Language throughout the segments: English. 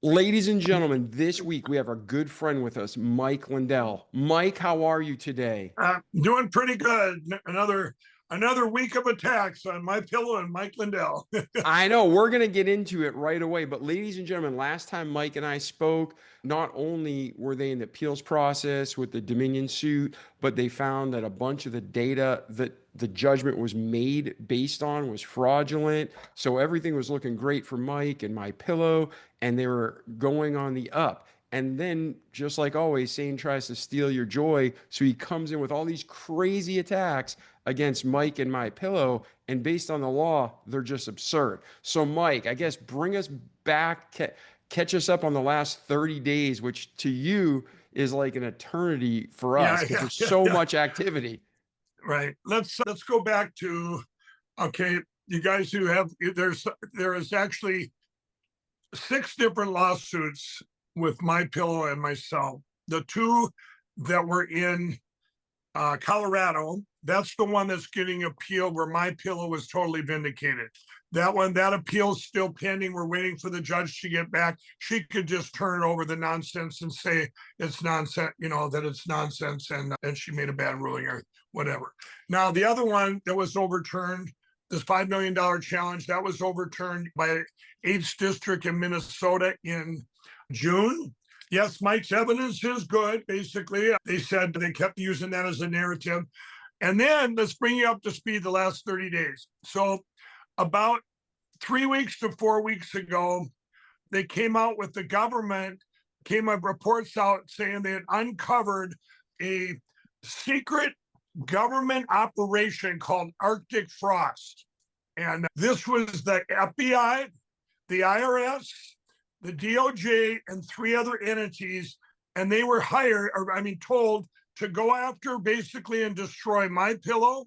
Ladies and gentlemen, this week we have our good friend with us, Mike Lindell. Mike, how are you today? Doing pretty good. Another week of attacks on my pillow and Mike Lindell. I know we're going to get into it right away, but ladies and gentlemen, last time Mike and I spoke, not only were they in the appeals process with the Dominion suit, but they found that a bunch of the data that the judgment was made based on was fraudulent. So everything was looking great for Mike and my pillow, and they were going on the up. And then, just like always, Satan tries to steal your joy. So he comes in with all these crazy attacks against Mike and my pillow. And based on the law, they're just absurd. So, Mike, I guess bring us back, catch us up on the last 30 days, which to you is like an eternity for us Yeah, because yeah, there's yeah, so yeah. much activity. Right. Let's go back to okay. You guys who have there is actually six different lawsuits with my pillow and myself. The two that were in Colorado, that's the one that's getting appealed where my pillow was totally vindicated. That appeal's still pending. We're waiting for the judge to get back. She could just turn it over the nonsense and say it's nonsense, that it's nonsense and she made a bad ruling or whatever. Now, the other one that was overturned, this $5 million challenge, that was overturned by 8th District in Minnesota in June. Yes, Mike's evidence is good. Basically, they said they kept using that as a narrative. And then let's bring you up to speed the last 30 days. So about 3 weeks to 4 weeks ago, they came out with the government, came up reports out saying they had uncovered a secret government operation called Arctic Frost. And this was the FBI, the IRS, the DOJ, and three other entities. And they were told to go after basically and destroy my pillow.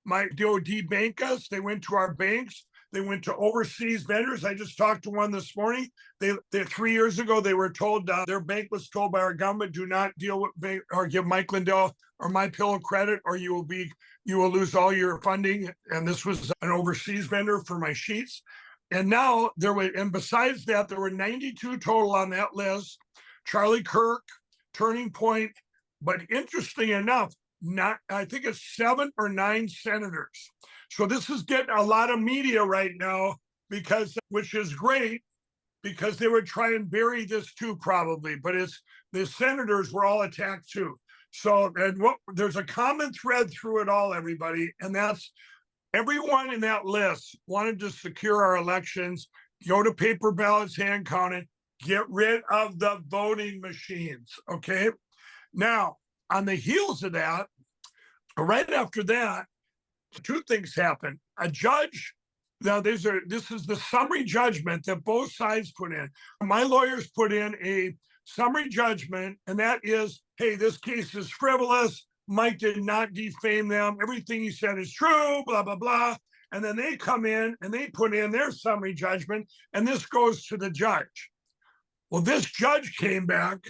My DOD bank us. They went to our banks. They went to overseas vendors. I just talked to one this morning. They 3 years ago, they were told their bank was told by our government, do not deal with bank or give Mike Lindell or my pillow credit, or you will lose all your funding. And this was an overseas vendor for my sheets. And now and besides that, there were 92 total on that list. Charlie Kirk, Turning Point, but interesting enough, I think it's 7 or 9 senators. So this is getting a lot of media right now which is great because they would try and bury this too probably, but the senators were all attacked too. So there's a common thread through it all, everybody, and that's everyone in that list wanted to secure our elections, go to paper ballots, hand counted, get rid of the voting machines. Okay. Now, on the heels of that, right after that, two things happened. A judge, now this is the summary judgment that both sides put in. My lawyers put in a summary judgment, and that is, hey, this case is frivolous. Mike did not defame them. Everything he said is true, blah, blah, blah. And then they come in and they put in their summary judgment, and this goes to the judge. Well, this judge came back.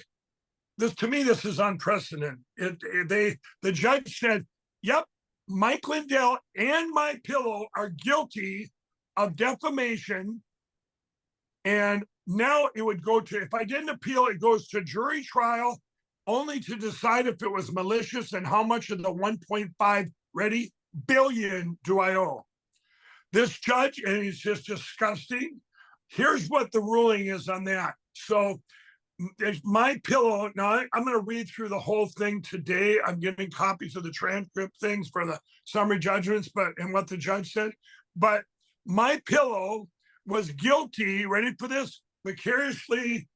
To me, this is unprecedented. The judge said, yep, Mike Lindell and my pillow are guilty of defamation. And now it would go to, if I didn't appeal, it goes to jury trial only to decide if it was malicious and how much of the 1.5 billion do I owe. This judge, and he's just disgusting. Here's what the ruling is on that. So my pillow, now I'm going to read through the whole thing today. I'm getting copies of the transcript things for the summary judgments, and what the judge said. But my pillow was guilty, ready for this, vicariously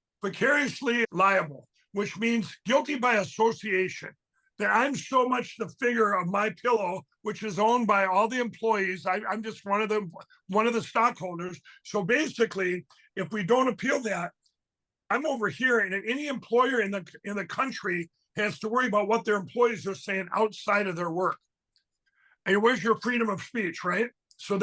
liable, which means guilty by association. That I'm so much the figure of my pillow, which is owned by all the employees. I'm just one of the stockholders. So basically, if we don't appeal that, I'm over here, and any employer in the country has to worry about what their employees are saying outside of their work. And where's your freedom of speech, right? So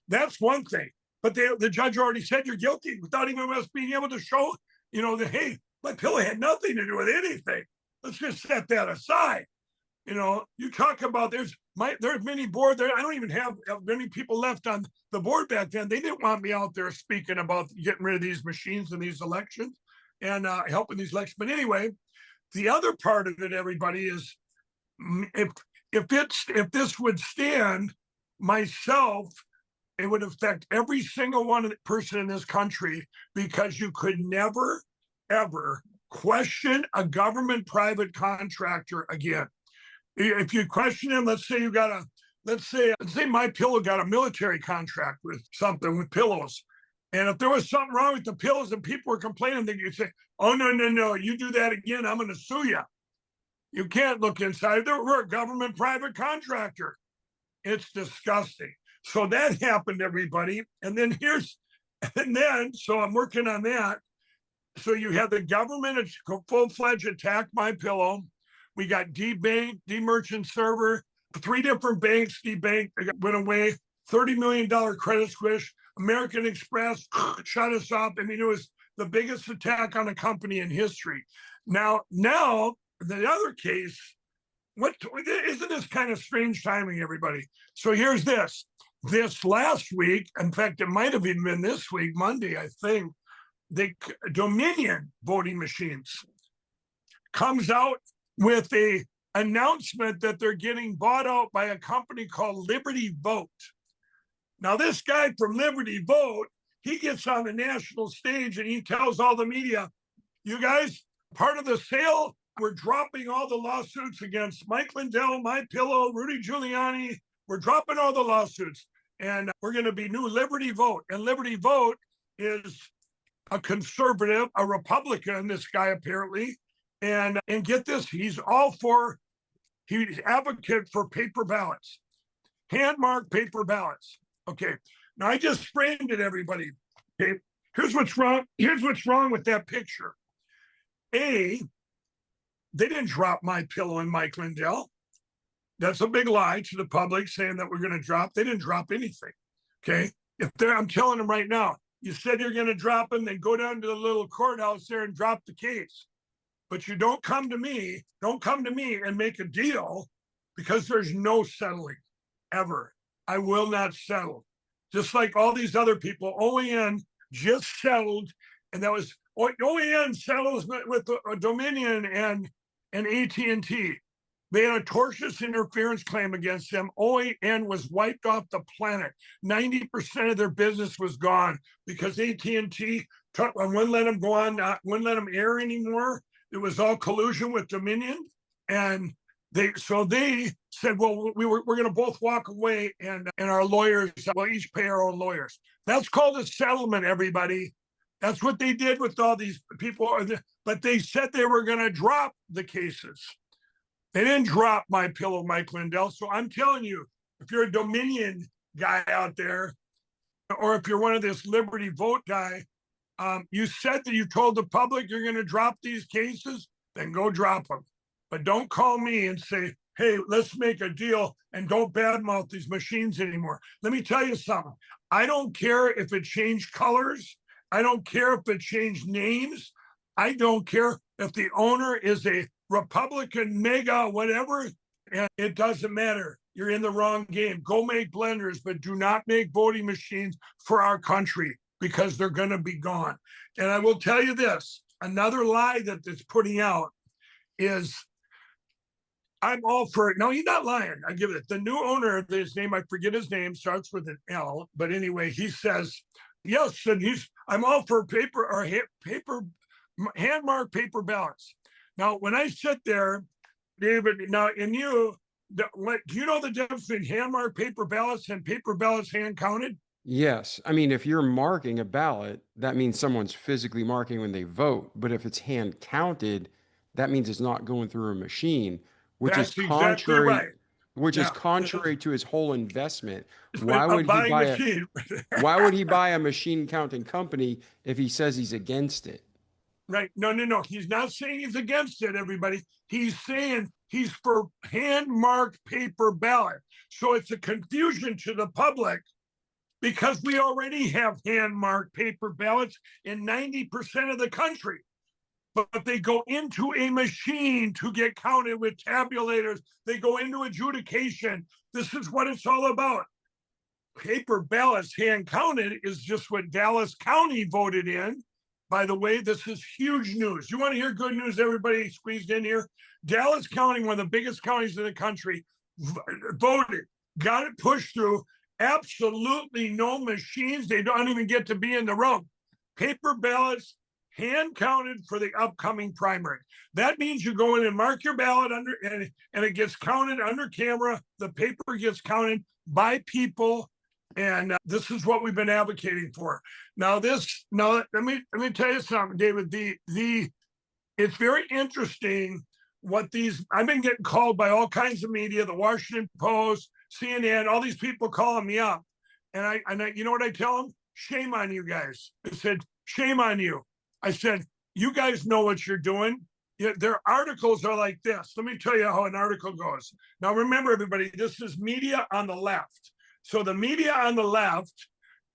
that's one thing. But the judge already said you're guilty without even us being able to show, that, hey, my pillow had nothing to do with anything. Let's just set that aside. You talk about there's many board there. I don't even have many people left on the board back then. They didn't want me out there speaking about getting rid of these machines in these elections and helping these elections. But anyway, the other part of it, everybody, is if if this would stand, myself, it would affect every single one person in this country, because you could never ever question a government private contractor again. If you question him, let's say let's say my pillow got a military contract with something with pillows, and if there was something wrong with the pillows and people were complaining, then you'd say, "Oh, no, you do that again, I'm going to sue you." You can't look inside. We're a government private contractor. It's disgusting. So that happened, everybody. So I'm working on that. So you have the government full-fledged attack my pillow. We got debank, demerchant server, 3 different banks debanked, went away, $30 million credit squish, American Express shut us off. I mean, it was the biggest attack on a company in history. Now, the other case, isn't this kind of strange timing, everybody? So here's this. This last week, in fact, it might have even been this week, Monday, I think, the Dominion voting machines comes out with a announcement that they're getting bought out by a company called Liberty Vote. Now, this guy from Liberty Vote, he gets on the national stage and he tells all the media, "You guys, part of the sale, we're dropping all the lawsuits against Mike Lindell, My Pillow, Rudy Giuliani. We're dropping all the lawsuits, and we're going to be new Liberty Vote." And Liberty Vote is a conservative, a Republican, this guy apparently. And get this, he's advocate for paper ballots, hand-marked paper ballots. Okay, now I just framed it, everybody. Okay, here's what's wrong. Here's what's wrong with that picture. They didn't drop My Pillow and Mike Lindell. That's a big lie to the public, saying that we're going to drop. They didn't drop anything. Okay, I'm telling them right now, you said you're going to drop them, then go down to the little courthouse there and drop the case. But you don't come to me and make a deal, because there's no settling ever. I will not settle. Just like all these other people, OEN just settled, and that was OEN settles with Dominion and AT&T. They had a tortious interference claim against them. OEN was wiped off the planet. 90% of their business was gone because AT&T wouldn't let them go on, wouldn't let them air anymore. It was all collusion with Dominion, and they said, "Well, we're going to both walk away, and our lawyers will each pay our own lawyers." That's called a settlement, everybody. That's what they did with all these people. But they said they were going to drop the cases. They didn't drop My Pillow, Mike Lindell. So I'm telling you, if you're a Dominion guy out there, or if you're one of this Liberty Vote guy, you said that you told the public you're going to drop these cases, then go drop them. But don't call me and say, "Hey, let's make a deal, and don't badmouth these machines anymore." Let me tell you something. I don't care if it changed colors. I don't care if it changed names. I don't care if the owner is a Republican, mega, whatever. And it doesn't matter. You're in the wrong game. Go make blenders, but do not make voting machines for our country, because they're going to be gone. And I will tell you this, another lie that it's putting out is, I'm all for it. No, he's not lying. I give it. The new owner, his name, I forget his name, starts with an L. But anyway, he says, yes, and I'm all for hand-marked paper ballots. Now, when I sit there, David, now, do you know the difference between hand-marked paper ballots and paper ballots hand-counted? Yes. I mean, if you're marking a ballot, that means someone's physically marking when they vote. But if it's hand counted, that means it's not going through a machine, which is That's exactly right. is contrary to his whole investment. It's Why a would he buying buy machine. why would he buy a machine counting company if he says he's against it? Right. No. He's not saying he's against it, everybody. He's saying he's for hand-marked paper ballot. So it's a confusion to the public, because we already have hand-marked paper ballots in 90% of the country. but they go into a machine to get counted with tabulators. They go into adjudication. This is what it's all about. Paper ballots hand counted is just what Dallas County voted in. By the way, this is huge news. You want to hear good news, everybody squeezed in here? Dallas County, one of the biggest counties in the country, voted, got it pushed through. Absolutely no machines. They don't even get to be in the room. Paper ballots, hand counted for the upcoming primary. That means you go in and mark your ballot under, and it gets counted under camera. The paper gets counted by people. And this is what we've been advocating for. Now, let me tell you something, David. It's very interesting what these. I've been getting called by all kinds of media, the Washington Post, CNN, all these people calling me up, and I, you know what I tell them? Shame on you guys. I said, shame on you. I said, you guys know what you're doing. Their articles are like this. Let me tell you how an article goes. Now, remember, everybody, this is media on the left. So the media on the left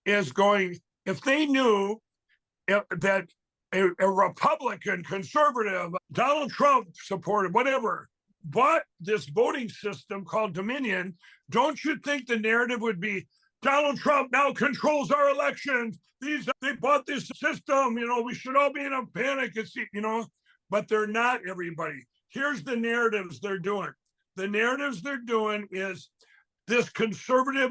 is going, if they knew that a Republican, conservative, Donald Trump supported, whatever, bought this voting system called Dominion, don't you think the narrative would be, Donald Trump now controls our elections. They bought this system, we should all be in a panic, but they're not, everybody. Here's the narratives they're doing. The narratives they're doing is, this conservative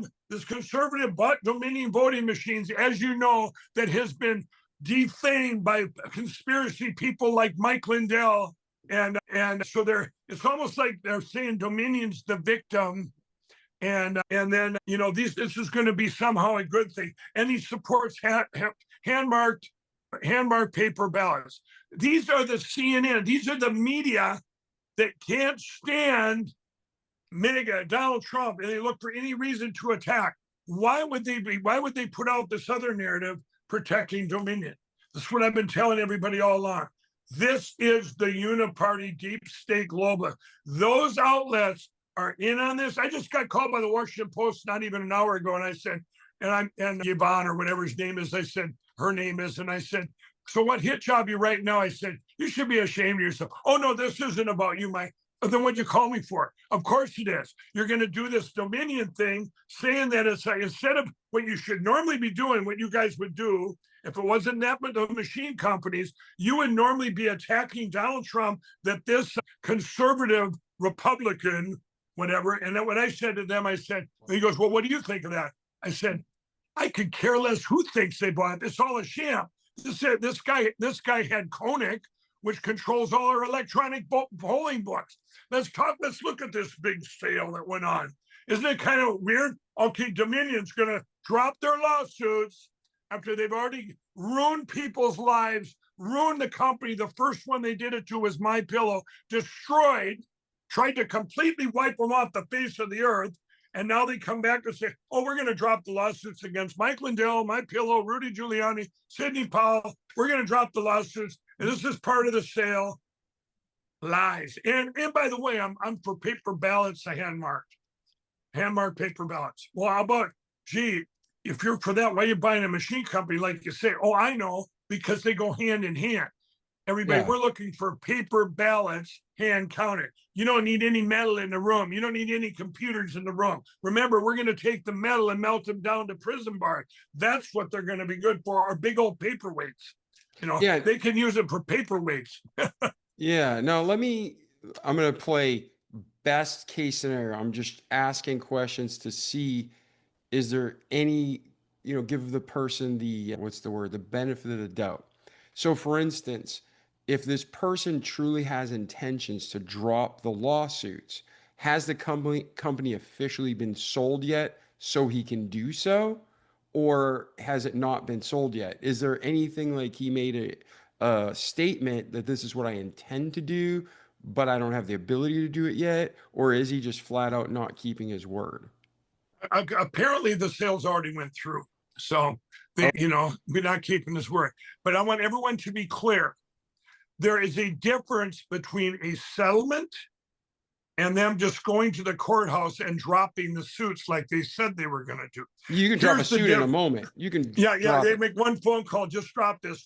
bought Dominion voting machines, as you know, that has been defamed by conspiracy people like Mike Lindell. And so it's almost like they're saying Dominion's the victim. And then, this is going to be somehow a good thing. And he supports hand-marked paper ballots. These are the CNN. These are the media that can't stand MAGA, Donald Trump, and they look for any reason to attack. Why would they put out this other narrative protecting Dominion? This is what I've been telling everybody all along. This is the uniparty deep state global. Those outlets are in on this. I just got called by the Washington Post not even an hour ago, and I said, and Yvonne or whatever his name is, her name is, and I said, so what hit job you right now? I said, you should be ashamed of yourself. Oh no, this isn't about you, Mike. Then what'd you call me for? Of course it is. You're going to do this Dominion thing, saying that it's instead of what you should normally be doing, what you guys would do, if it wasn't that but the machine companies, you would normally be attacking Donald Trump, that this conservative Republican, whatever. And then when I said to them, I said, he goes, well, what do you think of that? I said, I could care less who thinks they bought it. It's all a sham. This guy had Koenig, which controls all our electronic polling books. Let's look at this big sale that went on. Isn't it kind of weird? Okay, Dominion's going to drop their lawsuits after they've already ruined people's lives, ruined the company. The first one they did it to was MyPillow, destroyed, tried to completely wipe them off the face of the earth. And now they come back and say, oh, we're going to drop the lawsuits against Mike Lindell, MyPillow, Rudy Giuliani, Sidney Powell. We're going to drop the lawsuits. And this is part of the sale. Lies. And by the way, I'm for paper ballots, hand-marked paper ballots. Well, how about, if you're for that, why are you buying a machine company like you say? Oh, I know, because they go hand in hand. Everybody, we're looking for paper ballots, hand counted. You don't need any metal in the room. You don't need any computers in the room. Remember, we're going to take the metal and melt them down to prison bars. That's what they're going to be good for, our big old paperweights. They can use it for paperweights. Yeah, no, I'm going to play best case scenario. I'm just asking questions to see, is there any, give the person the benefit of the doubt. So for instance, if this person truly has intentions to drop the lawsuits, has the company officially been sold yet so he can do so? Or has it not been sold yet? Is there anything like he made a statement that this is what I intend to do, but I don't have the ability to do it yet? Or is he just flat out not keeping his word? Apparently the sales already went through. So, we're not keeping his word. But I want everyone to be clear. There is a difference between a settlement and them just going to the courthouse and dropping the suits like they said they were going to do. You can drop a suit in a moment. You can they make one phone call, just drop this.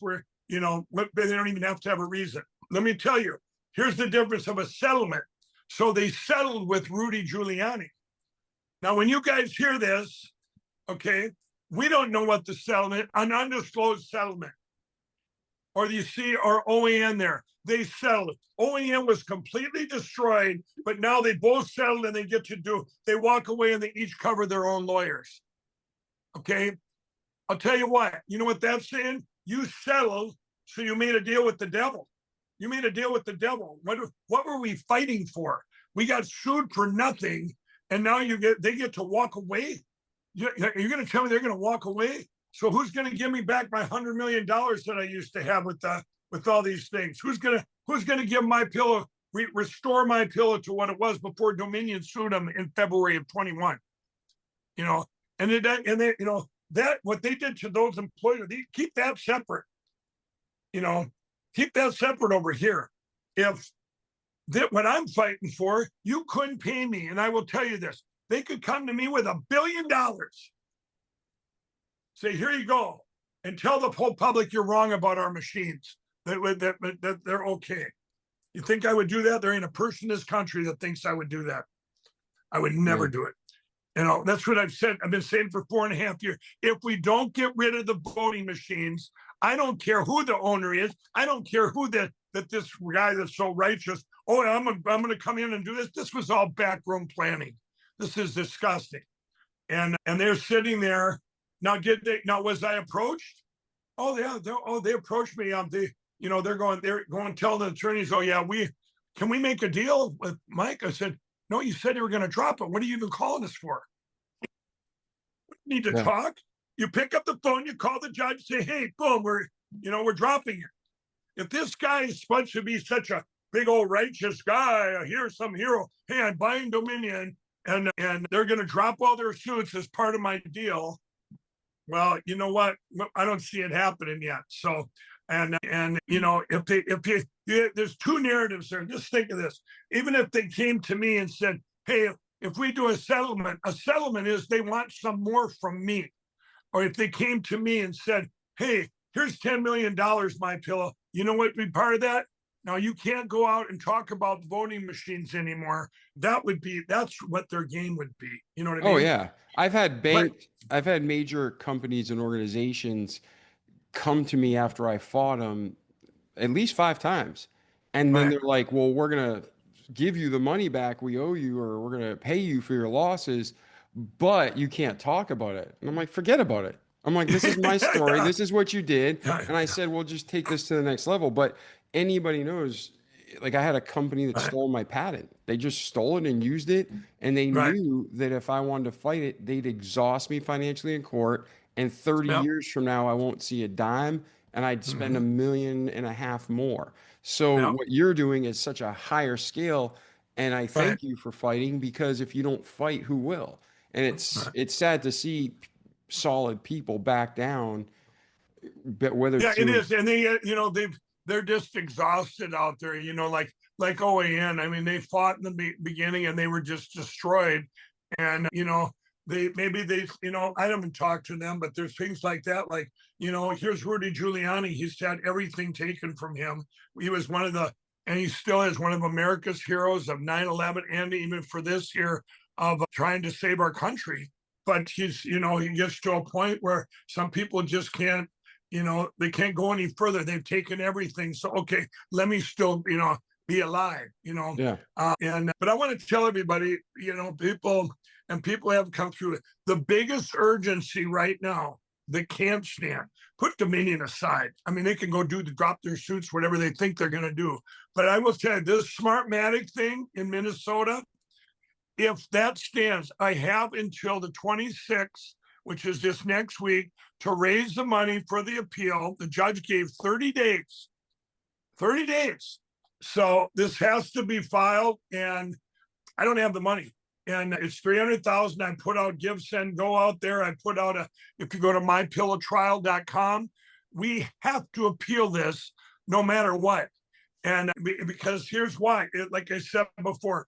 they don't even have to have a reason. Let me tell you, here's the difference of a settlement. So they settled with Rudy Giuliani. Now, when you guys hear this, okay, we don't know what the settlement, an undisclosed settlement, or you see our OEN there, they settled. OEN was completely destroyed, but now they both settled and they walk away and they each cover their own lawyers. Okay. I'll tell you what, you know what that's saying? You settled, so you made a deal with the devil. You made a deal with the devil. What were we fighting for? We got sued for nothing, and now they get to walk away. You're going to tell me they're going to walk away? So who's going to give me back my $100 million that I used to have with all these things? Who's going to give my pillow, restore my pillow to what it was before Dominion sued them in February of 21? That what they did to those employers, keep that separate. Keep that separate over here. If that what I'm fighting for, you couldn't pay me, and I will tell you this: they could come to me with $1 billion, say, "Here you go," and tell the whole public you're wrong about our machines. That they're okay. You think I would do that? There ain't a person in this country that thinks I would do that. I would never do it. That's what I've said. I've been saying for 4.5 years. If we don't get rid of the voting machines, I don't care who the owner is. I don't care who that this guy that's so righteous. Oh, I'm going to come in and do this. This was all backroom planning. This is disgusting. And they're sitting there. Now, was I approached? Oh, yeah. They approached me. They're going to tell the attorneys, oh, yeah, can we make a deal with Mike? I said, no, you said you were going to drop it. What are you even calling us for? We need to talk. You pick up the phone, you call the judge, say, hey, boom, we're dropping it. If this guy is supposed to be such a big old righteous guy, here's some hero, hey, I'm buying Dominion, and they're going to drop all their suits as part of my deal. Well, you know what? I don't see it happening yet. So, if there's two narratives there. Just think of this. Even if they came to me and said, hey, if we do a settlement is they want some more from me. Or if they came to me and said, hey, here's $10 million, my pillow. You know what would be part of that? Now, you can't go out and talk about voting machines anymore. That's what their game would be. You know what I mean? Oh, yeah. I've had major companies and organizations come to me after I fought them at least 5 times. And then they're like, well, we're going to give you the money back we owe you, or we're going to pay you for your losses, but you can't talk about it. And I'm like, forget about it. I'm like, this is my story. This is what you did. And I said, well, just take this to the next level. But anybody knows, like, I had a company that stole my patent. They just stole it and used it. And they knew that if I wanted to fight it, they'd exhaust me financially in court. And 30 years from now, I won't see a dime, and I'd spend $1.5 million more. So what you're doing is such a higher scale. And I thank you for fighting, because if you don't fight, who will? And it's sad to see solid people back down, but whether it is. And they're just exhausted out there, like OAN. I mean, they fought in the beginning and they were just destroyed. And, I haven't talked to them, but there's things like that. Like, here's Rudy Giuliani. He's had everything taken from him. He was and he still is one of America's heroes of 9/11, and even for this year of trying to save our country. But he gets to a point where some people just can't, they can't go any further. They've taken everything. So, okay, let me still, be alive, Yeah. But I want to tell everybody, people have come through it. The biggest urgency right now, they can't stand. Put Dominion aside. I mean, they can go drop their suits, whatever they think they're going to do. But I will tell you, this Smartmatic thing in Minnesota, if that stands, I have until the 26th, which is this next week, to raise the money for the appeal. The judge gave 30 days. 30 days. So this has to be filed, and I don't have the money. And it's $300,000. I put out Give, Send, Go out there. I put out if you go to mypillowtrial.com, we have to appeal this no matter what. And because here's why, like I said before,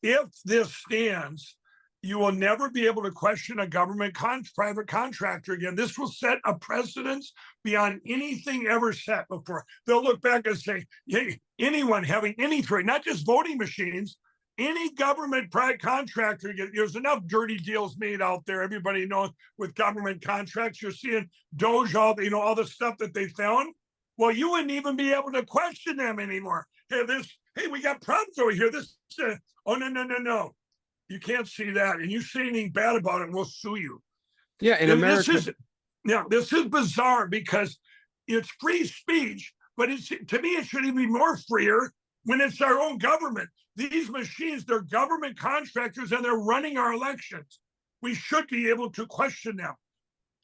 if this stands, You will never be able to question a private contractor again. This will set a precedence beyond anything ever set before. They'll look back and say, hey, anyone having any trade, not just voting machines, any government private contractor, there's enough dirty deals made out there. Everybody knows with government contracts, you're seeing Doge, all the stuff that they found. Well, you wouldn't even be able to question them anymore. Hey, we got problems over here. Oh, no. You can't see that, and you say anything bad about it, and we'll sue you. Yeah, in America, this is bizarre because it's free speech, but to me, it should even be more freer when it's our own government. These machines, they're government contractors, and they're running our elections. We should be able to question them.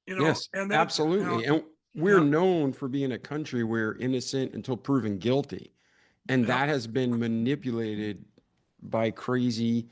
Yes, absolutely. And we're known for being a country where innocent until proven guilty, and that has been manipulated by crazy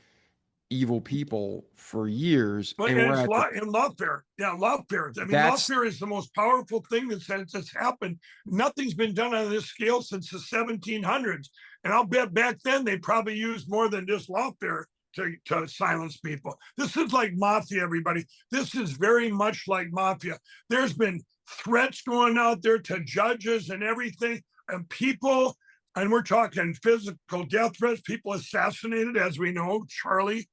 evil people for years. But and it's lawfare. Yeah, lawfare. I mean, lawfare is the most powerful thing that's happened. Nothing's been done on this scale since the 1700s. And I'll bet back then they probably used more than just lawfare to silence people. This is like mafia, everybody. This is very much like mafia. There's been threats going out there to judges and everything, and people, and we're talking physical death threats, people assassinated, as we know, Charlie,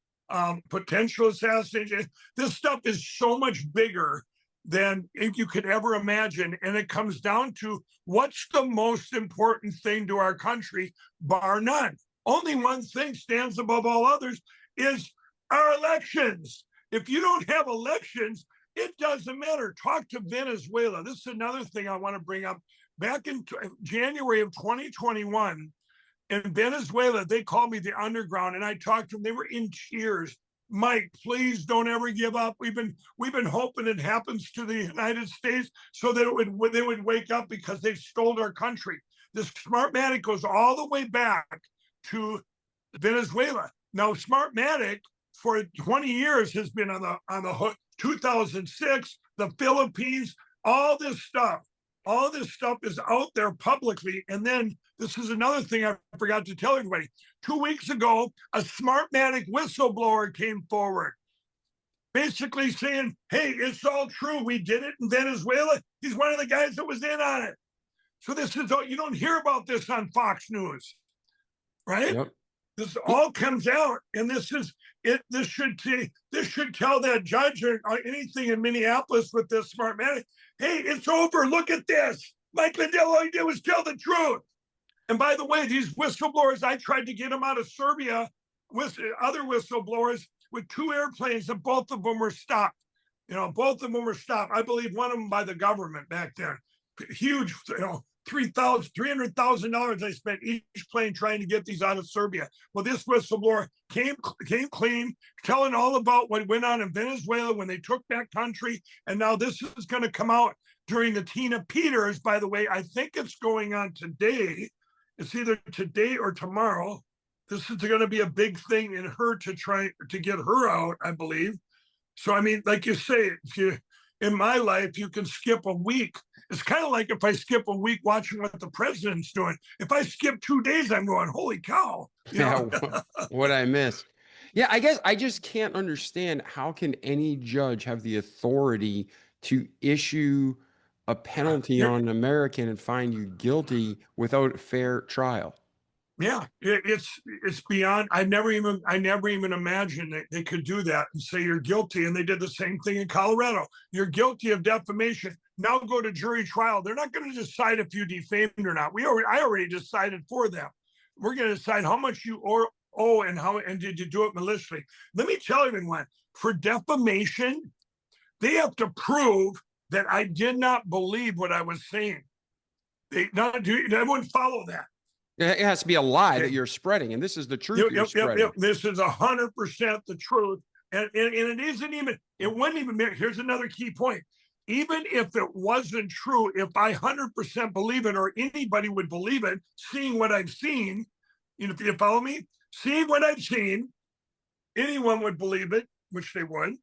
potential assassination. This stuff is so much bigger than you could ever imagine. And it comes down to what's the most important thing to our country, bar none. Only one thing stands above all others is our elections. If you don't have elections, it doesn't matter. Talk to Venezuela. This is another thing I want to bring up. Back in January of 2021, in Venezuela, they called me the underground, and I talked to them. They were in tears. Mike, please don't ever give up. We've been hoping it happens to the United States so that they would wake up, because they've stole our country. This Smartmatic goes all the way back to Venezuela. Now, Smartmatic for 20 years has been on the hook. 2006, the Philippines, all this stuff is out there publicly. And then this is another thing I forgot to tell everybody. 2 weeks ago, a Smartmatic whistleblower came forward, basically saying, hey, it's all true. We did it in Venezuela. He's one of the guys that was in on it. So this is, you don't hear about this on Fox News, right? Yep. This all comes out, and this should tell that judge or anything in Minneapolis with this Smartmatic, hey, it's over. Look at this. Mike Lindell, all he did was tell the truth. And by the way, these whistleblowers, I tried to get them out of Serbia with other whistleblowers with 2 airplanes, and both of them were stopped. Both of them were stopped. I believe one of them by the government back then. Huge, $300,000 I spent each plane trying to get these out of Serbia. Well, this whistleblower came clean, telling all about what went on in Venezuela when they took back country. And now this is going to come out during the Tina Peters, by the way. I think it's going on today. It's either today or tomorrow. This is going to be a big thing in her to try to get her out, I believe. So, I mean, like you say, in my life, you can skip a week. It's kind of like if I skip a week watching what the president's doing. If I skip 2 days, I'm going, holy cow. What I missed. Yeah, I guess I just can't understand how can any judge have the authority to issue a penalty on an American and find you guilty without a fair trial. Yeah, it's beyond. I never even imagined that they could do that and say you're guilty. And they did the same thing in Colorado. You're guilty of defamation. Now go to jury trial. They're not going to decide if you defamed or not. I already decided for them. We're going to decide how much you owe and did you do it maliciously. Let me tell everyone, for defamation, they have to prove that I did not believe what I was saying. They wouldn't follow that. It has to be a lie that you're spreading, and this is the truth you're spreading. This is 100% the truth, and it isn't even. It wouldn't even. Here's another key point. Even if it wasn't true, if I 100% believe it, or anybody would believe it, seeing what I've seen, if you follow me, seeing what I've seen, anyone would believe it, which they would,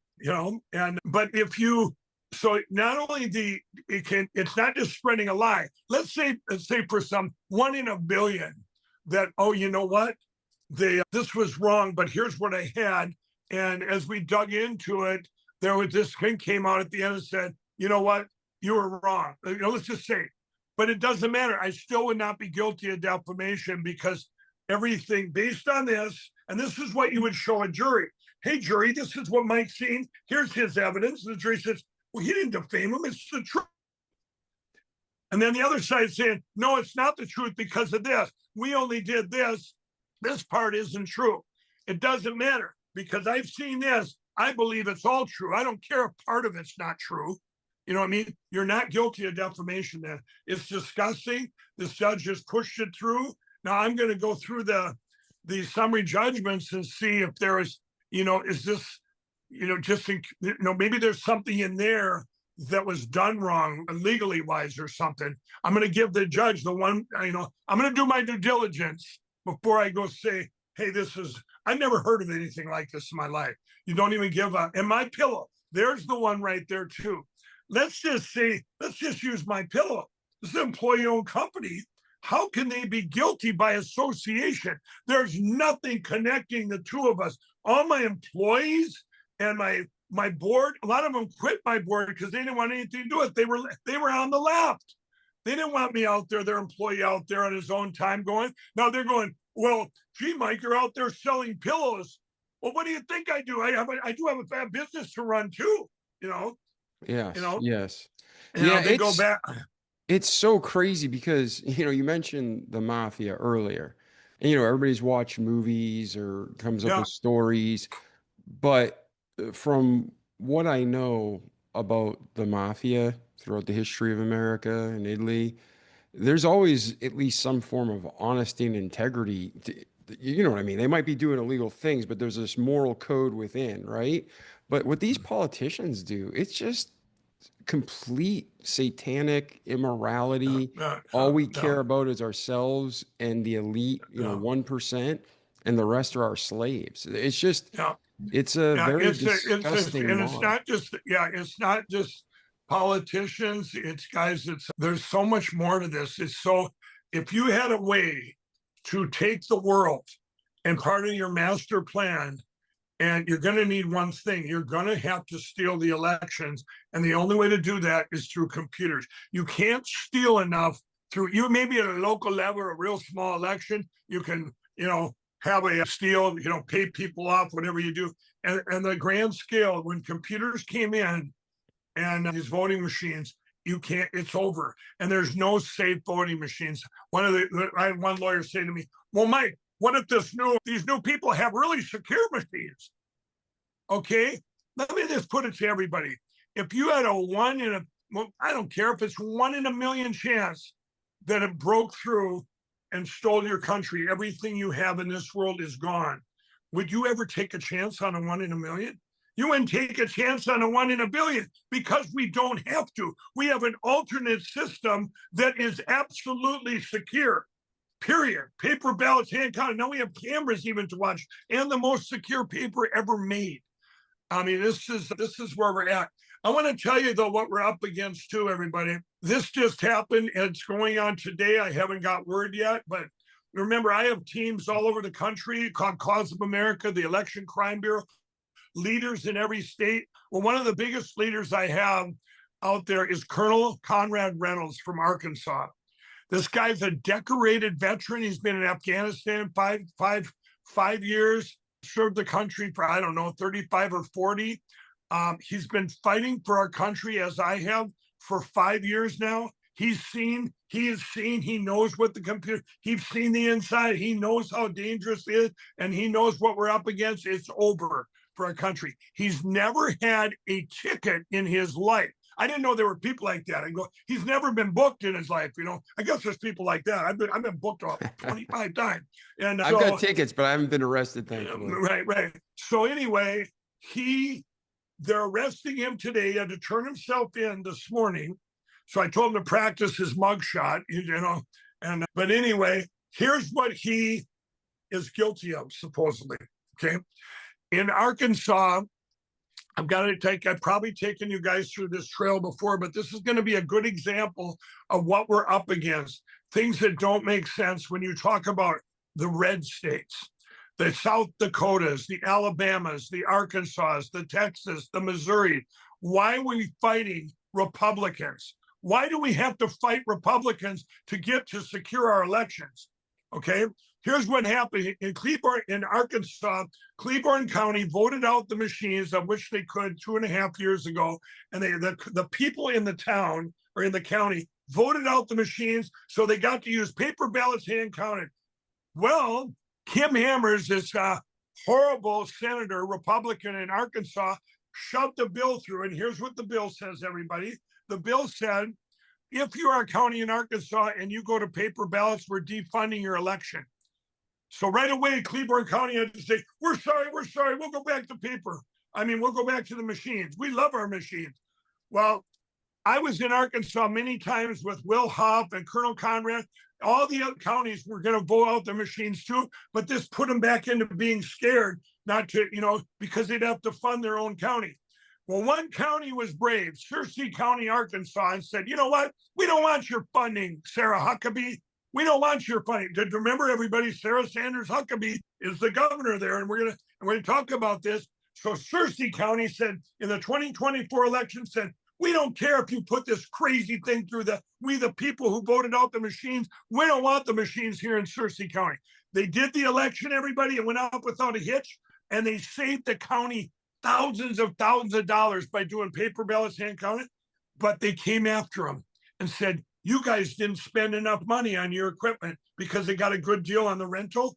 but if you. So not only it's not just spreading a lie. Let's say for some 1 in a billion that, oh, you know what? This was wrong, but here's what I had. And as we dug into it, there was this thing came out at the end and said, you know what, you were wrong. Let's just say, but it doesn't matter. I still would not be guilty of defamation because everything based on this, and this is what you would show a jury. Hey, jury, this is what Mike's seen. Here's his evidence. The jury says, well, he didn't defame him. It's the truth. And then the other side is saying, no, it's not the truth because of this. We only did this. This part isn't true. It doesn't matter because I've seen this. I believe it's all true. I don't care if part of it's not true. You know what I mean? You're not guilty of defamation then. It's disgusting. This judge just pushed it through. Now I'm going to go through the summary judgments and see if there is, is this, maybe there's something in there that was done wrong legally wise or something. I'm going to give the judge the one, I'm going to do my due diligence before I go say, hey, I've never heard of anything like this in my life. You don't even give a, and my pillow, there's the one right there too. Let's just use my pillow. This is an employee-owned company. How can they be guilty by association? There's nothing connecting the two of us. All my employees and my board, a lot of them quit my board because they didn't want anything to do with it. They were on the left. They didn't want me out there, their employee out there on his own time going. Now they're going, well, gee, Mike, you're out there selling pillows. Well, what do you think I do? I do have a bad business to run too, Yes. Yes. They go back. It's so crazy because, you mentioned the mafia earlier and, everybody's watched movies or comes up with stories, but from what I know about the mafia throughout the history of America and Italy, there's always at least some form of honesty and integrity. You know what I mean? They might be doing illegal things, but there's this moral code within, right? But what these politicians do, it's just complete satanic immorality. All we care about is ourselves and the elite, 1%, and the rest are our slaves. It's just, it's a very disgusting and mob. it's not just politicians. It's guys. There's so much more to this. If you had a way to take the world and part of your master plan, and you're going to need one thing, you're going to have to steal the elections. And the only way to do that is through computers. You can't steal enough you maybe at a local level, a real small election, you can, have a steal, pay people off, whatever you do. And the grand scale, when computers came in and these voting machines, it's over. And there's no safe voting machines. I had one lawyer say to me, well, Mike, what if these new people have really secure machines? Okay, let me just put it to everybody. If you had I don't care if it's 1 in a million chance that it broke through and stole your country, everything you have in this world is gone. Would you ever take a chance on a 1 in a million? You wouldn't take a chance on a 1 in a billion because we don't have to. We have an alternate system that is absolutely secure. Period. Paper ballots, hand counted. Now we have cameras even to watch, and the most secure paper ever made. I mean, this is where we're at. I want to tell you though what we're up against too, everybody. This just happened. It's going on today. I haven't got word yet, but remember, I have teams all over the country called Cause of America, the Election Crime Bureau, leaders in every state. Well, one of the biggest leaders I have out there is Colonel Conrad Reynolds from Arkansas. This guy's a decorated veteran. He's been in Afghanistan five years, served the country for, 35 or 40. He's been fighting for our country as I have for 5 years now. He knows what the computer, he's seen the inside. He knows how dangerous it is, and he knows what we're up against. It's over for our country. He's never had a ticket in his life. I didn't know there were people like that. He's never been booked in his life. I guess there's people like that. I've been booked 25 times. And I've got tickets, but I haven't been arrested, thankfully. Right. So anyway, they're arresting him today. He had to turn himself in this morning. So I told him to practice his mugshot, but anyway, here's what he is guilty of, supposedly. Okay. In Arkansas, I've probably taken you guys through this trail before, but this is going to be a good example of what we're up against. Things that don't make sense when you talk about the red states. the South Dakotas, the Alabamas, the Arkansas, the Texas, the Missouri. Why are we fighting Republicans? Why do we have to fight Republicans to get to secure our elections? Okay, here's what happened in Cleburne, in Arkansas. Cleburne County voted out the machines, of which they could 2.5 years ago, and the people in the town or in the county voted out the machines, so they got to use paper ballots, hand counted. Well, Kim Hammers, this horrible senator, Republican in Arkansas, shoved the bill through. And here's what the bill says, everybody. The bill said, if you are a county in Arkansas and you go to paper ballots, we're defunding your election. So right away, Cleburne County had to say, we're sorry, we'll go back to paper. I mean, we'll go back to the machines. We love our machines. Well, I was in Arkansas many times with Will Huff and Colonel Conrad. All the other counties were going to vote out their machines too, but this put them back into being scared, not to, because they'd have to fund their own county. Well, one county was brave, Searcy County, Arkansas, and said, you know what? We don't want your funding, Sarah Huckabee. We don't want your funding. Remember, everybody, Sarah Sanders Huckabee is the governor there, and we're gonna talk about this. So Searcy County said in the 2024 election, said, we don't care if you put this crazy thing through we the people who voted out the machines, we don't want the machines here in Searcy County. They did the election, everybody, and went out without a hitch, and they saved the county thousands of dollars by doing paper ballots, hand counted. But they came after them and said, you guys didn't spend enough money on your equipment because they got a good deal on the rental.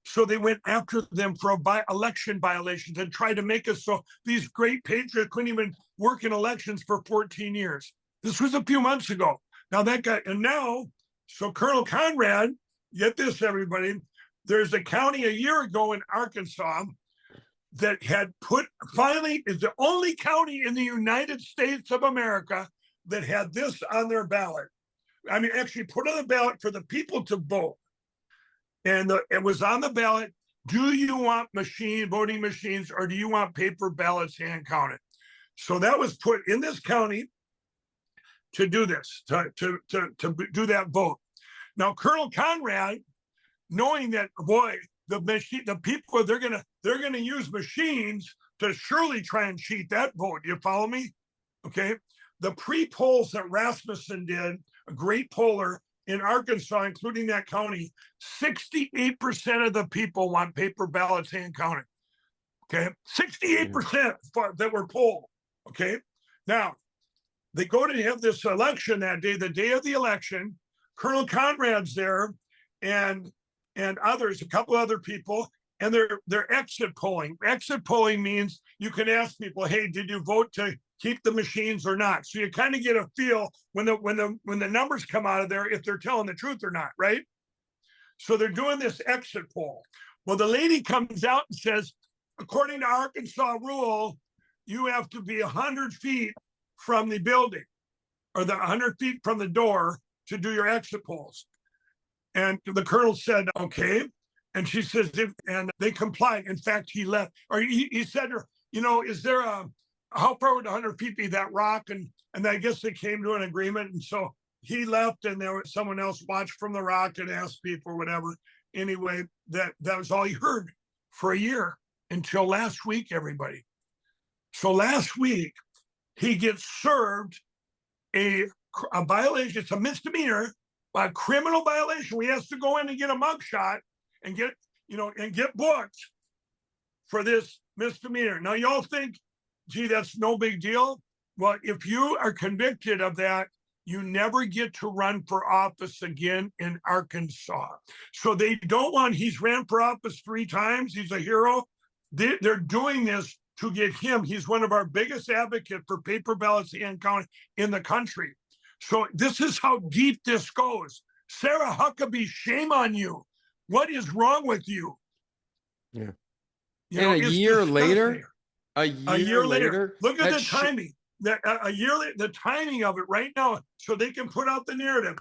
So they went after them for election violations and tried to make us so these great patriots couldn't even work in elections for 14 years. This was a few months ago. Now that guy, and now, so Colonel Conrad, get this, everybody, there's a county a year ago in Arkansas that had finally is the only county in the United States of America that had this on their ballot. I mean, actually put on the ballot for the people to vote. And it was on the ballot. Do you want voting machines, or do you want paper ballots hand counted? So that was put in this county to do this, to do that vote. Now, Colonel Conrad, knowing that, boy, the people, they're gonna use machines to surely try and cheat that vote. You follow me? Okay. The pre-polls that Rasmussen did, a great poller in Arkansas, including that county, 68% of the people want paper ballots hand counted. Okay, 68% that were polled. Okay, now they go to have this election that day, the day of the election. Colonel Conrad's there, and others, a couple other people, and they're exit polling. Exit polling means you can ask people, hey, did you vote to keep the machines or not? So you kind of get a feel when the numbers come out of there if they're telling the truth or not, right? So they're doing this exit poll. Well, the lady comes out and says, according to Arkansas rule, you have to be 100 feet from the building, or 100 feet from the door, to do your exit polls. And the colonel said, okay. And she says, and they complied. In fact, he left, or he said to her, is there how far would 100 feet be, that rock? And I guess they came to an agreement. And so he left, and there was someone else watched from the rock and asked people, whatever. Anyway, that was all he heard for a year until last week, everybody. So last week, he gets served a violation. It's a misdemeanor, a criminal violation. He has to go in and get a mugshot and get booked for this misdemeanor. Now, y'all think, gee, that's no big deal. Well, if you are convicted of that, you never get to run for office again in Arkansas. So they don't want, he's ran for office 3 times. He's a hero. They're doing this to get him. He's one of our biggest advocates for paper ballots and counting in the country. So this is how deep this goes. Sarah Huckabee, shame on you. What is wrong with you? Yeah. And a year later, a year later, look at the timing. A year later, the timing of it right now, so they can put out the narrative.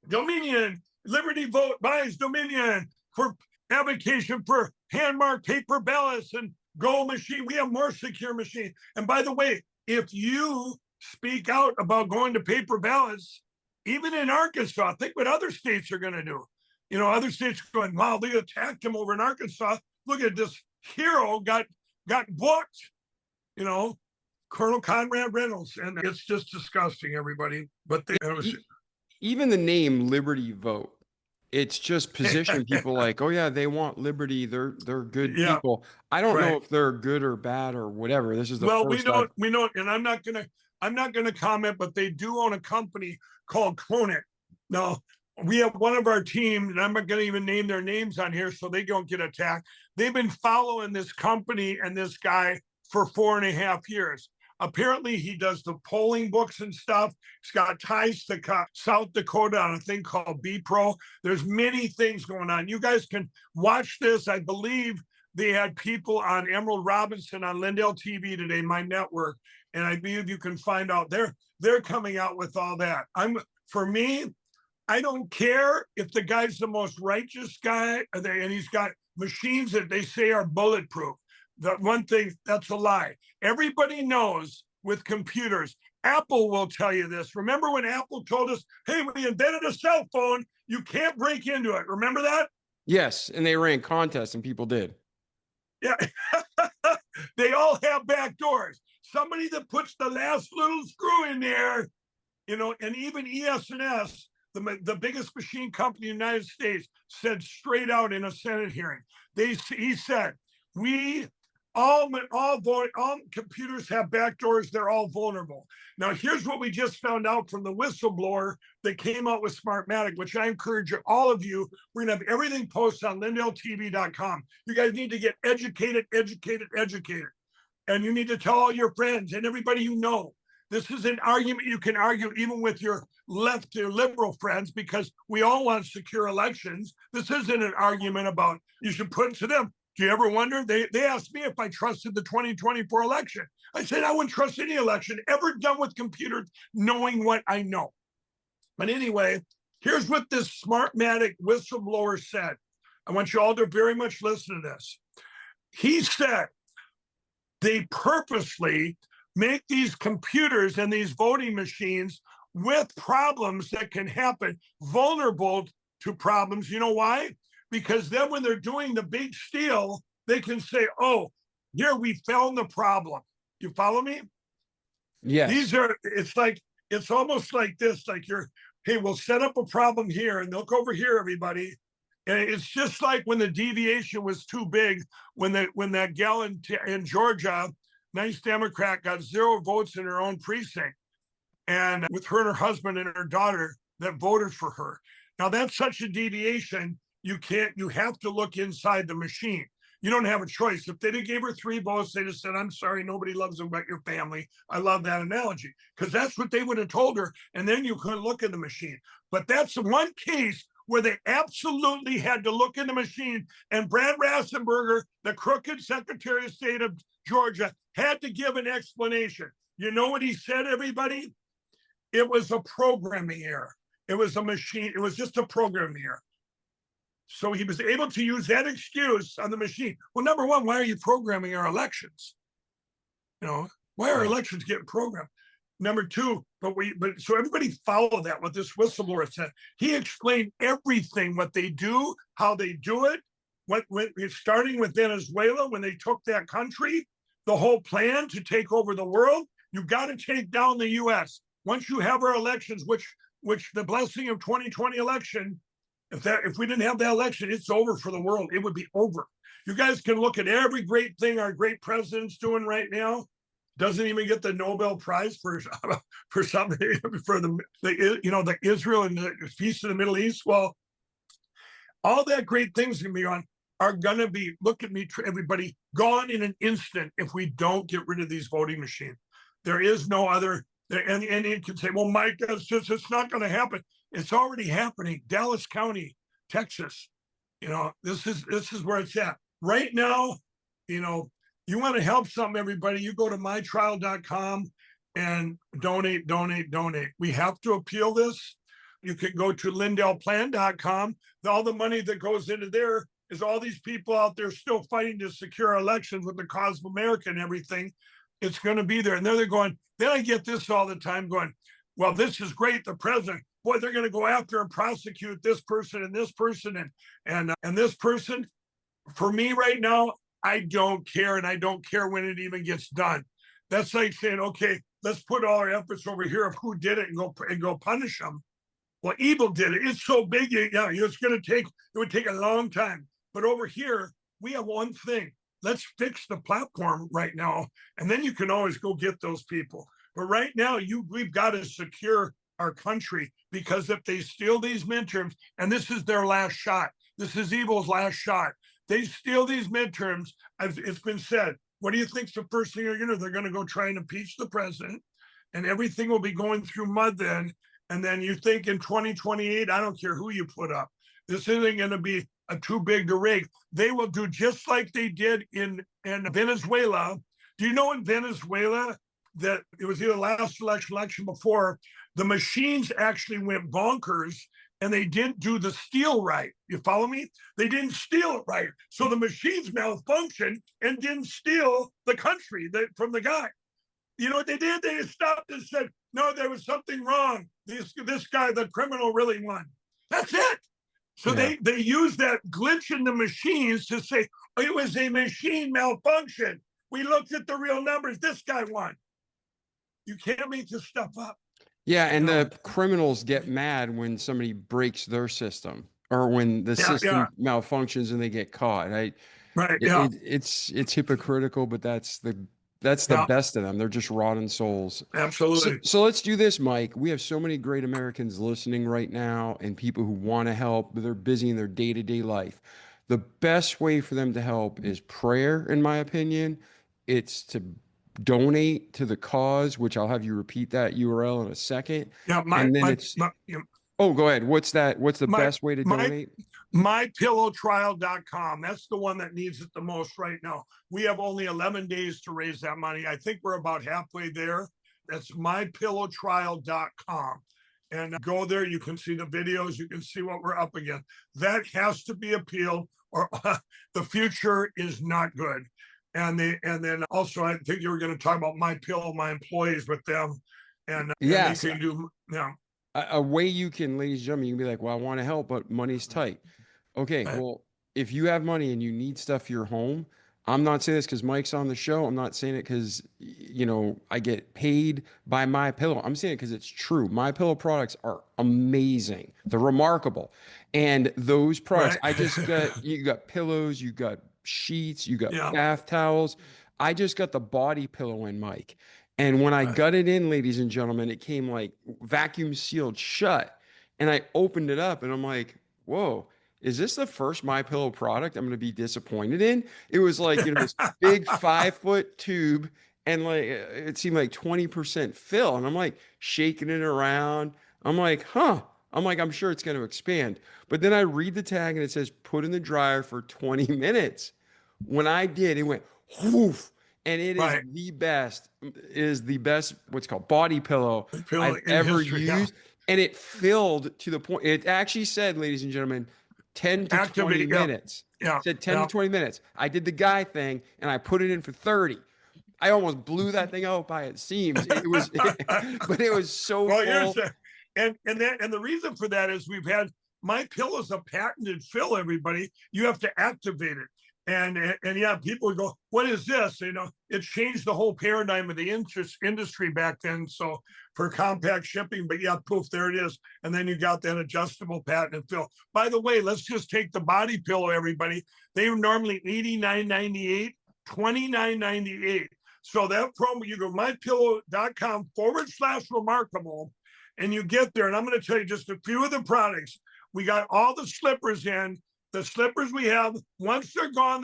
Dominion, Liberty Vote buys Dominion for advocation for hand-marked paper ballots and Go machine. We have more secure machine. And by the way, if you speak out about going to paper ballots, even in Arkansas, think what other states are going to do. Other states are going, wow, they attacked them over in Arkansas. look at this hero got booked, Colonel Conrad Reynolds, and it's just disgusting, everybody. But it was even the name Liberty Vote. It's just positioning people like, oh yeah, they want liberty. They're good yeah, people. I don't know right. if they're good or bad or whatever. This is the Well, first I've we don't, and I'm not gonna comment, but they do own a company called Clone It. Now, we have one of our team, and I'm not gonna even name their names on here so they don't get attacked. They've been following this company and this guy for 4.5 years. Apparently, he does the polling books and stuff. He's got ties to South Dakota on a thing called B-Pro. There's many things going on. You guys can watch this. I believe they had people on Emerald Robinson on Lindell TV today, my network, and I believe you can find out they're coming out with all that. For me, I don't care if the guy's the most righteous guy, and he's got machines that they say are bulletproof. The one thing, that's a lie. Everybody knows with computers, Apple will tell you this. Remember when Apple told us, hey, we invented a cell phone, you can't break into it. Remember that? yes, and they ran contests and people did. Yeah. They all have back doors. Somebody that puts the last little screw in there, and even ES&S, the biggest machine company in the United States, said straight out in a Senate hearing, he said, all computers have back doors. They're all vulnerable. Now, here's what we just found out from the whistleblower that came out with Smartmatic, which I encourage all of you. We're going to have everything posted on lindelltv.com. You guys need to get educated. And you need to tell all your friends and everybody you know. This is an argument you can argue even with your left or liberal friends, because we all want secure elections. This isn't an argument about you should put it to them. Do you ever wonder? They asked me if I trusted the 2024 election. I said I wouldn't trust any election ever done with computers, knowing what I know. But anyway, here's what this Smartmatic whistleblower said. I want you all to very much listen to this. He said they purposely make these computers and these voting machines with problems that can happen, vulnerable to problems. You know why? Because then when they're doing the big steal, they can say, oh, here we found the problem. You follow me? Yes. It's almost like this, like hey, we'll set up a problem here and look over here, everybody. And it's just like when the deviation was too big, when that gal in Georgia, nice Democrat, got 0 votes in her own precinct, and with her and her husband and her daughter that voted for her. Now that's such a deviation. You have to look inside the machine. You don't have a choice. If they gave her 3 votes, they just said, I'm sorry, nobody loves them but your family. I love that analogy, because that's what they would have told her. And then you couldn't look in the machine. But that's the one case where they absolutely had to look in the machine. And Brad Rassenberger, the crooked Secretary of State of Georgia, had to give an explanation. You know what he said, everybody? It was a programming error. It was a machine. It was just a programming error. So he was able to use that excuse on the machine. Well, number one, why are you programming our elections? Why are elections getting programmed? Number two, so everybody follow that, what this whistleblower said. He explained everything, what they do, how they do it, starting with Venezuela, when they took that country, the whole plan to take over the world. You got to take down the U.S. Once you have our elections, which the blessing of 2020 election, if we didn't have that election, it's over for the world. It would be over. You guys can look at every great thing our great president's doing right now. Doesn't even get the Nobel Prize for something for the Israel and the Feast of the Middle East. Well, all that great things are going to be, look at me, everybody, gone in an instant if we don't get rid of these voting machines. There is no other. And you can say, well, Mike, it's not going to happen. It's already happening. Dallas County, Texas. This is where it's at right now. You want to help something, everybody, you go to mytrial.com and donate. We have to appeal this. You can go to lindellplan.com. All the money that goes into there is all these people out there still fighting to secure elections with the cause of America and everything. It's going to be there. And they're going, then I get this all the time going, well, this is great. The president, boy, they're going to go after and prosecute this person and this person and this person. For me right now, I don't care, and I don't care when it even gets done. That's like saying, okay, let's put all our efforts over here of who did it and go punish them. Well, evil did it. It's so big, yeah, it's going to take. It would take a long time. But over here, we have one thing. Let's fix the platform right now, and then you can always go get those people. But right now, we've got to secure our country, because if they steal these midterms, and this is their last shot, this is evil's last shot. They steal these midterms, as it's been said. What do you think's the first thing they're going to do? They're going to go try and impeach the president, and everything will be going through mud then. And then you think in 2028, I don't care who you put up. This isn't going to be too big to rig. They will do just like they did in Venezuela. Do you know in Venezuela that it was either last election before, the machines actually went bonkers and they didn't do the steal right. You follow me? They didn't steal it right. So the machines malfunctioned and didn't steal the country from the guy. You know what they did? They stopped and said, no, there was something wrong. This guy, the criminal, really won. That's it. So they use that glitch in the machines to say, oh, it was a machine malfunction. We looked at the real numbers. This guy won. You can't make this stuff up. Yeah, and the criminals get mad when somebody breaks their system, or when the system malfunctions and they get caught. It's hypocritical, but that's the best of them. They're just rotten souls. Absolutely. So let's do this, Mike. We have so many great Americans listening right now, and people who want to help, but they're busy in their day-to-day life. The best way for them to help is prayer, in my opinion. It's to donate to the cause, which I'll have you repeat that URL in a second. Yeah, oh, go ahead. What's that? What's the best way to donate? MyPillowTrial.com. That's the one that needs it the most right now. We have only 11 days to raise that money. I think we're about halfway there. That's MyPillowTrial.com. And go there. You can see the videos. You can see what we're up against. That has to be appealed, or the future is not good. And then also, I think you were going to talk about My Pillow, my employees with them. And yes, they can do, a way you can, ladies and gentlemen, you can be like, well, I want to help, but money's tight. Okay, well, if you have money and you need stuff for your home, I'm not saying this because Mike's on the show. I'm not saying it because, I get paid by My Pillow. I'm saying it because it's true. My Pillow products are amazing. They're remarkable. And those products, you got pillows, you got sheets, you got bath towels. I just got the body pillow in, Mike. And when I got it in, ladies and gentlemen, it came like vacuum sealed shut. And I opened it up and I'm like, whoa, is this the first My Pillow product I'm going to be disappointed in? It was like, this big 5-foot tube, and like it seemed like 20% fill. And I'm like shaking it around. I'm like, I'm sure it's going to expand. But then I read the tag and it says, put in the dryer for 20 minutes. When I did, it went whoof. And it is the best, what's called body pillow I've ever used. And it filled to the point. It actually said, ladies and gentlemen, 10 to 20 minutes. It said 10 to 20 minutes. I did the guy thing and I put it in for 30. I almost blew that thing out by its seams. But it was so full. And the reason for that is we've had My Pillow's a patented fill, everybody. You have to activate it. And people would go, what is this? It changed the whole paradigm of the industry back then. So for compact shipping, but poof, there it is. And then you got that adjustable patented fill. By the way, let's just take the body pillow, everybody. They were normally $89.98, $29.98. So that promo, you go mypillow.com/remarkable, and you get there. And I'm going to tell you just a few of the products. We got all the slippers in. The slippers we have, once they're gone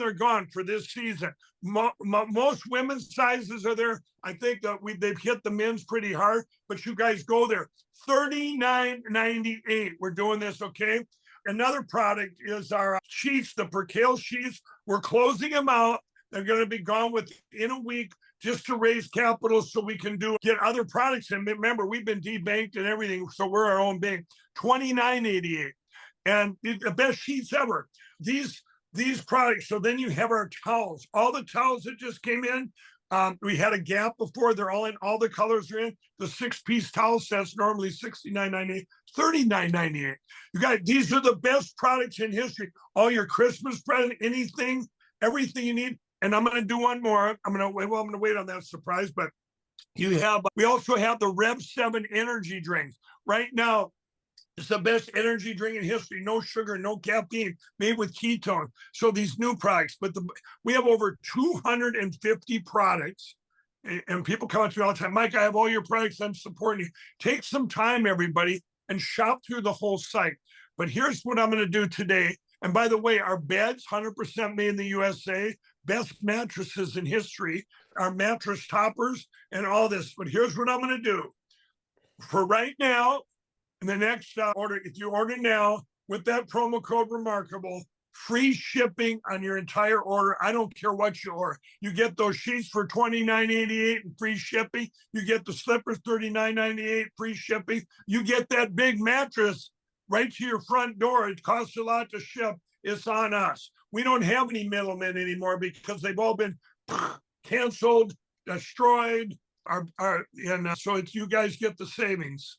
for this season. Most women's sizes are there. I think that they've hit the men's pretty hard, but you guys go there. $39.98. We're doing this, okay? Another product is our sheets, the percale sheets. We're closing them out. They're going to be gone within a week, just to raise capital so we can get other products. And remember, we've been debanked and everything, so we're our own bank. $29.88. And the best sheets ever. These products. So then you have our towels. All the towels that just came in, We had a Gap before. They're all in, all the colors are in. The 6-piece towel sets normally $69.98, $39.98. You guys, these are the best products in history. All your Christmas present, anything, everything you need. And I'm going to do one more. I'm going to wait on that surprise, but we also have the Rev 7 energy drinks. Right now, it's the best energy drink in history. No sugar, no caffeine, made with ketones. So these new products, but we have over 250 products. And people come up to me all the time, Mike, I have all your products. I'm supporting you. Take some time, everybody, and shop through the whole site. But here's what I'm going to do today. And by the way, our beds, 100% made in the USA, best mattresses in history, our mattress toppers, and all this. But here's what I'm going to do. For right now, in the next order, if you order now with that promo code Remarkable, free shipping on your entire order. I don't care what you order. You get those sheets for $29.88 and free shipping. You get the slippers $39.98, free shipping. You get that big mattress right to your front door. It costs a lot to ship. It's on us. We don't have any middlemen anymore because they've all been canceled, destroyed. So it's you guys get the savings.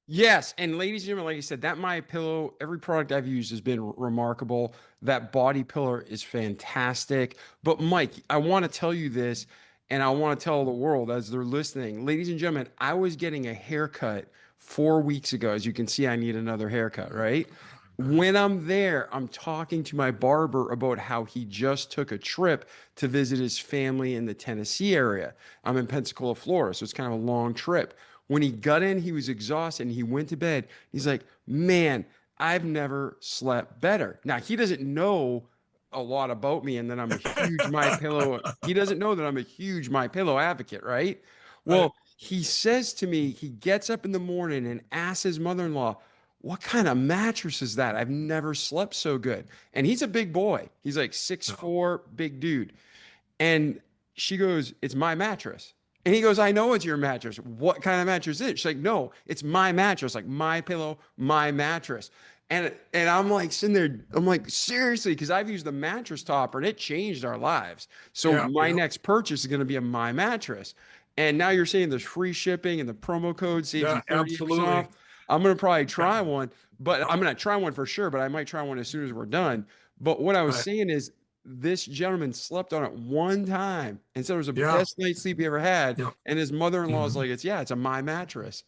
Yes, and ladies and gentlemen, like I said, that My Pillow, every product I've used has been remarkable. That body pillow is fantastic. But Mike, I want to tell you this, and I want to tell the world as they're listening, ladies and gentlemen, I was getting a haircut 4 weeks ago. As you can see, I need another haircut, right? When I'm there, I'm talking to my barber about how he just took a trip to visit his family in the Tennessee area. I'm in Pensacola, Florida, so it's kind of a long trip. When he got in, he was exhausted and he went to bed. He's like, man, I've never slept better. Now, he doesn't know a lot about me and that I'm a huge My Pillow. He doesn't know that I'm a huge My Pillow advocate, right? Right. Well, he says to me, he gets up in the morning and asks his mother-in-law, what kind of mattress is that? I've never slept so good. And he's a big boy. He's like 6'4", big dude. And she goes, it's my mattress. And he goes, I know it's your mattress. What kind of mattress is it? She's like, no, it's my mattress, like My Pillow, my mattress. And I'm like sitting there, I'm like, seriously, because I've used the mattress topper and it changed our lives. So my next purchase is going to be a My Mattress. And now you're saying there's free shipping and the promo code saves you 30% absolutely. off. I'm going to probably try one, but I'm going to try one for sure, but I might try one as soon as we're done. But what I was Right. saying is this gentleman slept on it one time and said it was the Yeah. best night's sleep he ever had. Yeah. And his mother-in-law is Mhm. like, it's a My Mattress.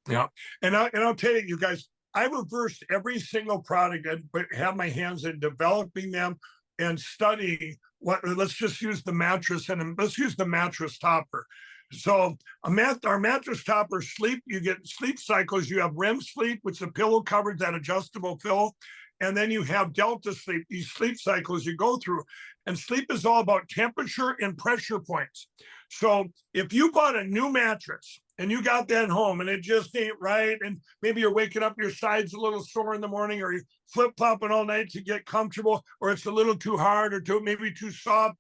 Yeah. And I'll tell you, you guys, I reversed every single product but have my hands in developing them and studying let's just use the mattress and let's use the mattress topper. So our mattress topper sleep, you get sleep cycles. You have REM sleep, which the pillow covers, that adjustable pillow. And then you have delta sleep, these sleep cycles you go through. And sleep is all about temperature and pressure points. So if you bought a new mattress and you got that home and it just ain't right, and maybe you're waking up, your side's a little sore in the morning, or you flip flopping all night to get comfortable, or it's a little too hard or maybe too soft,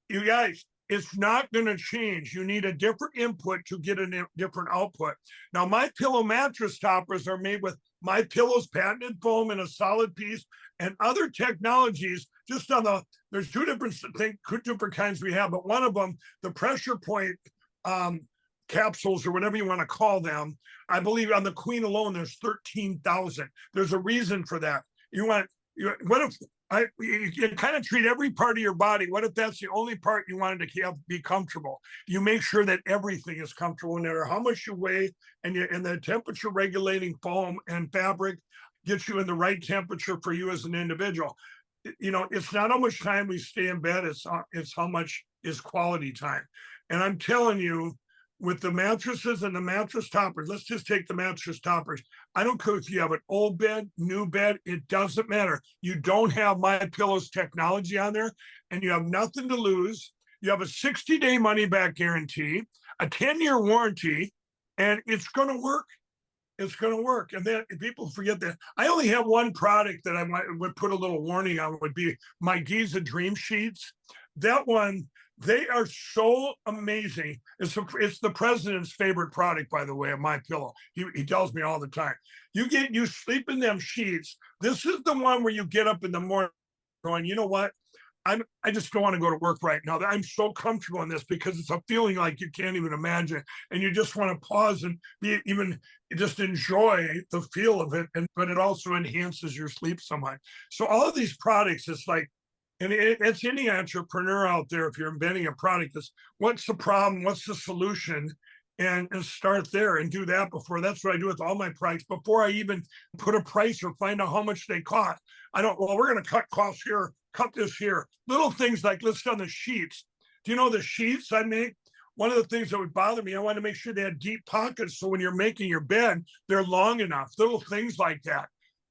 you guys, it's not going to change. You need a different input to get a different output. Now, My Pillow mattress toppers are made with My Pillow's patented foam in a solid piece and other technologies. Just on there's two different kinds we have, but one of them, the pressure point capsules or whatever you want to call them. I believe on the Queen alone, there's 13,000. There's a reason for that. What if you kind of treat every part of your body? What if that's the only part you wanted to be comfortable? You make sure that everything is comfortable, no matter how much you weigh, and the temperature regulating foam and fabric gets you in the right temperature for you as an individual. It's not how much time we stay in bed, it's how much is quality time. And I'm telling you, with the mattresses and the mattress toppers, let's just take the mattress toppers. I don't care if you have an old bed, new bed, it doesn't matter. You don't have My Pillow's technology on there, and you have nothing to lose. You have a 60-day money-back guarantee, a 10-year warranty, and it's going to work. It's going to work. And then people forget that I only have one product that I would put a little warning on, would be my Giza Dream Sheets. That one, they are so amazing. It's the president's favorite product, by the way, of My Pillow. He tells me all the time. You sleep in them sheets. This is the one where you get up in the morning going, you know what? I just don't want to go to work right now. I'm so comfortable in this because it's a feeling like you can't even imagine, and you just want to pause and even just enjoy the feel of it. And but it also enhances your sleep so much. So all of these products, it's like, and it's any entrepreneur out there. If you're inventing a product, is what's the problem? What's the solution? And start there and do that before. That's what I do with all my products before I even put a price or find out how much they cost. I don't, well, we're going to cut costs here, cut this here. Little things like let's on the sheets. Do you know the sheets I make? One of the things that would bother me, I want to make sure they had deep pockets. So when you're making your bed, they're long enough. Little things like that.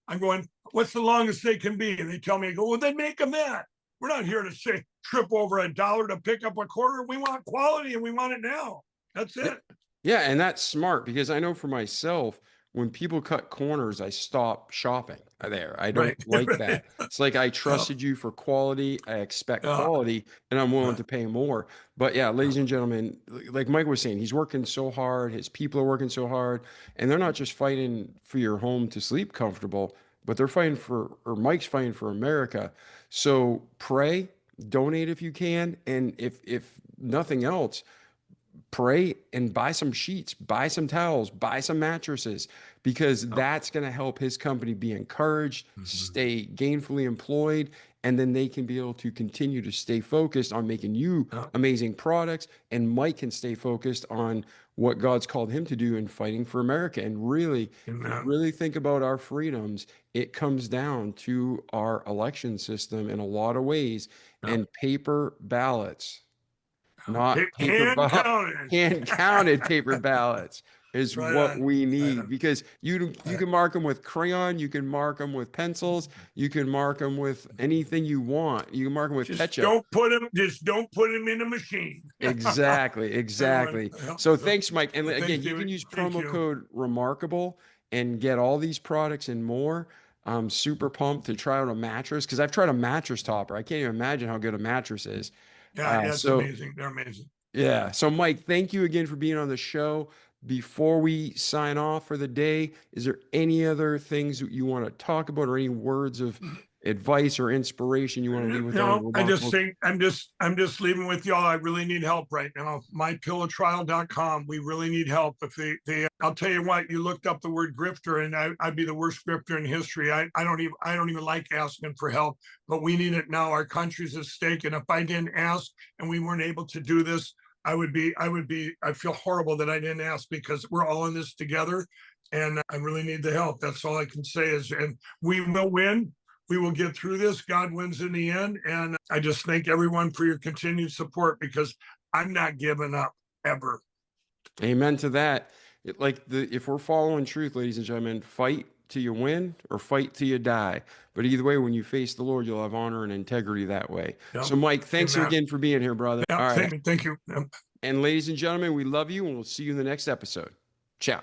I'm going, what's the longest they can be? And they tell me, I go, well, then make them that. We're not here to say trip over $1 to pick up a quarter. We want quality and we want it now. That's it. Yeah, and that's smart because I know for myself, when people cut corners, I stop shopping there. I don't Right. like Right. that. It's like I Yeah. trusted you for quality, I expect Yeah. quality, and I'm willing Yeah. to pay more. But yeah, Yeah. ladies and gentlemen, like Mike was saying, he's working so hard, his people are working so hard, and they're not just fighting for your home to sleep comfortable, but they're fighting for, or Mike's fighting for America. So pray, donate if you can, and if nothing else, pray and buy some sheets, buy some towels, buy some mattresses, because Yeah. that's going to help his company be encouraged, Mhm. stay gainfully employed, and then they can be able to continue to stay focused on making you Yeah. amazing products. And Mike can stay focused on what God's called him to do in fighting for America. And really, if you Amen. really think about our freedoms, it comes down to our election system in a lot of ways, Yeah. and paper ballots, not paper Hand ballot, counted. hand counted paper ballots is Right what on. we Right need, on. because you Right. can mark them with crayon, you can mark them with pencils, you can mark them with anything you want. You can mark them with ketchup. Just don't put them in a machine. Exactly, Everyone, exactly. yeah, So so, thanks, Mike. And again, thank you you. can use Thank promo you. code Remarkable and get all these products and more. I'm super pumped to try out a mattress because I've tried a mattress topper. I can't even imagine how good a mattress is. Yeah, yeah, it's So amazing. They're amazing. yeah. So, Mike, thank you again for being on the show. Before we sign off for the day, is there any other things that you want to talk about, or any words of advice or inspiration you want to leave with our No, I just remarkable? think I'm just leaving with y'all. I really need help right now. MyPillowTrial.com. We really need help. If they I'll tell you what, you looked up the word grifter and I'd be the worst grifter in history. I don't even like asking for help, but we need it now. Our country's at stake. And if I didn't ask and we weren't able to do this, I feel horrible that I didn't ask, because we're all in this together and I really need the help. That's all I can say is, and we will win. We will get through this. God wins in the end. And I just thank everyone for your continued support, because I'm not giving up ever. Amen to that. If we're following truth, ladies and gentlemen, fight till you win or fight till you die. But either way, when you face the Lord, you'll have honor and integrity that way. Yeah. So, Mike, thanks Amen. again for being here, brother. Yeah. All right. Thank you. And ladies and gentlemen, we love you, and we'll see you in the next episode. Ciao.